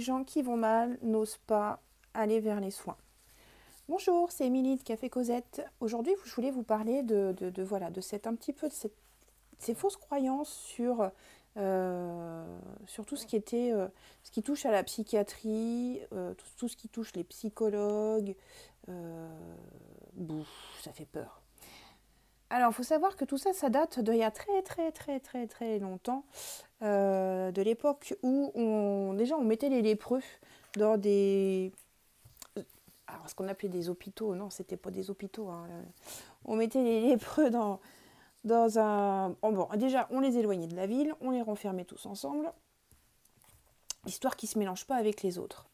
gens qui vont mal n'osent pas aller vers les soins. Bonjour, c'est Émilie de Café Cosette. Aujourd'hui, je voulais vous parler de cette un petit peu de ces fausses croyances sur tout ce qui était ce qui touche à la psychiatrie, tout ce qui touche les psychologues. Ça fait peur. Alors, il faut savoir que tout ça, ça date d'il y a très longtemps, de l'époque où on mettait les lépreux dans alors ce qu'on appelait des hôpitaux. Non, c'était pas des hôpitaux, hein. On mettait les lépreux dans un... Bon, déjà, on les éloignait de la ville, on les renfermait tous ensemble, histoire qu'ils ne se mélangent pas avec les autres.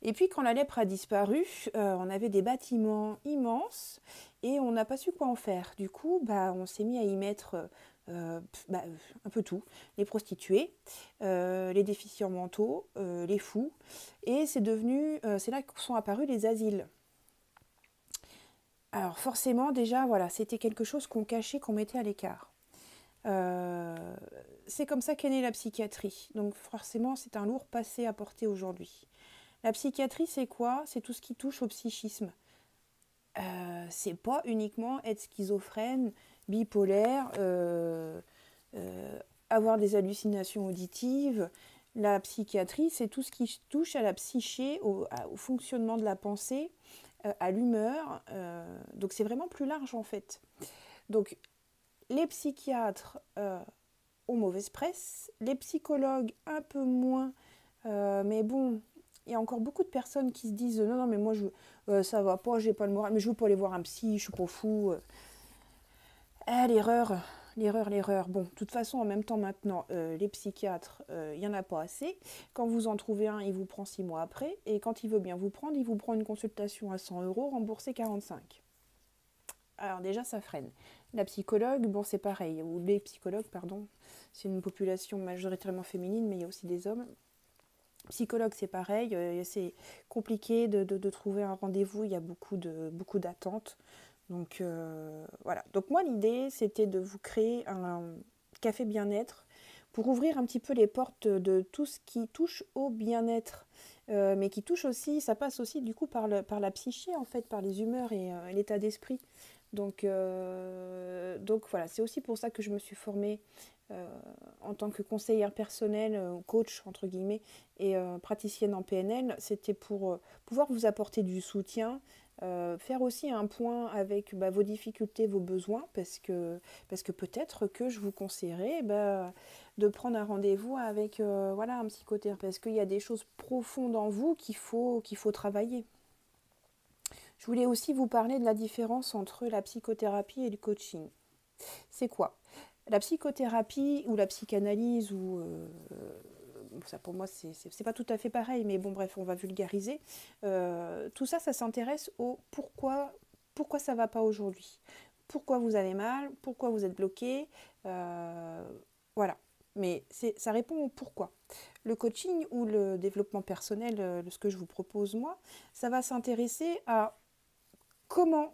Et puis quand la lèpre a disparu, on avait des bâtiments immenses et on n'a pas su quoi en faire. Du coup, on s'est mis à y mettre un peu tout. Les prostituées, les déficients mentaux, les fous. Et c'est là que sont apparus les asiles. Alors forcément, déjà, voilà, c'était quelque chose qu'on cachait, qu'on mettait à l'écart. C'est comme ça qu'est née la psychiatrie. Donc forcément, c'est un lourd passé à porter aujourd'hui. La psychiatrie, c'est quoi? C'est tout ce qui touche au psychisme. C'est pas uniquement être schizophrène, bipolaire, avoir des hallucinations auditives. La psychiatrie, c'est tout ce qui touche à la psyché, au fonctionnement de la pensée, à l'humeur. Donc c'est vraiment plus large en fait. Donc les psychiatres ont mauvaise presse, les psychologues un peu moins, mais bon, il y a encore beaucoup de personnes qui se disent non mais moi ça va pas, j'ai pas le moral, mais je veux pas aller voir un psy, je suis pas fou. L'erreur. Bon, de toute façon, en même temps maintenant, les psychiatres, il y en a pas assez. Quand vous en trouvez un, il vous prend 6 mois après, et quand il veut bien vous prendre, il vous prend une consultation à 100 € remboursée 45. Alors déjà, ça freine. La psychologue, bon, c'est pareil, ou les psychologues, pardon, c'est une population majoritairement féminine, mais il y a aussi des hommes. Psychologue, c'est pareil, c'est compliqué de trouver un rendez-vous, il y a beaucoup d'attentes. Donc voilà. Donc moi, l'idée, c'était de vous créer un café bien-être pour ouvrir un petit peu les portes de tout ce qui touche au bien-être, mais qui touche aussi, ça passe aussi du coup par la psyché, en fait, par les humeurs et l'état d'esprit. Donc voilà, c'est aussi pour ça que je me suis formée en tant que conseillère personnelle, coach entre guillemets, et praticienne en PNL. C'était pour pouvoir vous apporter du soutien, faire aussi un point avec vos difficultés, vos besoins, parce que peut-être que je vous conseillerais de prendre un rendez-vous avec un psychothérapeute, parce qu'il y a des choses profondes en vous qu'il faut travailler. Je voulais aussi vous parler de la différence entre la psychothérapie et le coaching. C'est quoi? La psychothérapie ou la psychanalyse, ou ça pour moi c'est pas tout à fait pareil, mais bon bref, on va vulgariser. Tout ça, ça s'intéresse au pourquoi ça va pas aujourd'hui. Pourquoi vous avez mal, pourquoi vous êtes bloqué, voilà. Mais ça répond au pourquoi. Le coaching ou le développement personnel, ce que je vous propose moi, ça va s'intéresser à comment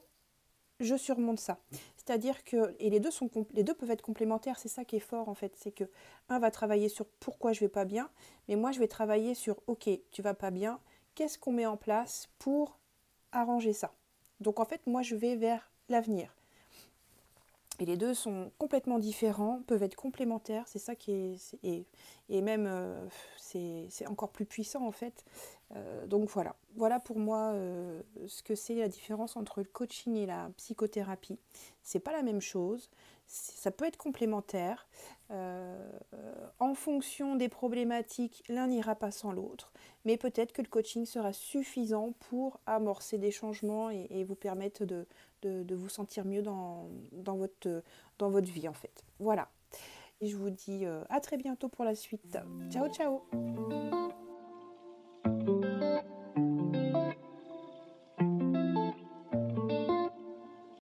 je surmonte ça. C'est-à-dire que, et les deux peuvent être complémentaires, c'est ça qui est fort en fait, c'est que un va travailler sur pourquoi je vais pas bien, mais moi je vais travailler sur ok, tu vas pas bien, qu'est-ce qu'on met en place pour arranger ça. Donc en fait, moi je vais vers l'avenir. Et les deux sont complètement différents, peuvent être complémentaires, c'est ça qui est... Et même, c'est encore plus puissant en fait. Donc voilà. Voilà pour moi ce que c'est la différence entre le coaching et la psychothérapie. C'est pas la même chose, ça peut être complémentaire. En fonction des problématiques, l'un n'ira pas sans l'autre. Mais peut-être que le coaching sera suffisant pour amorcer des changements et vous permettre de vous sentir mieux dans votre vie en fait. Voilà. Et je vous dis à très bientôt pour la suite. Ciao ciao.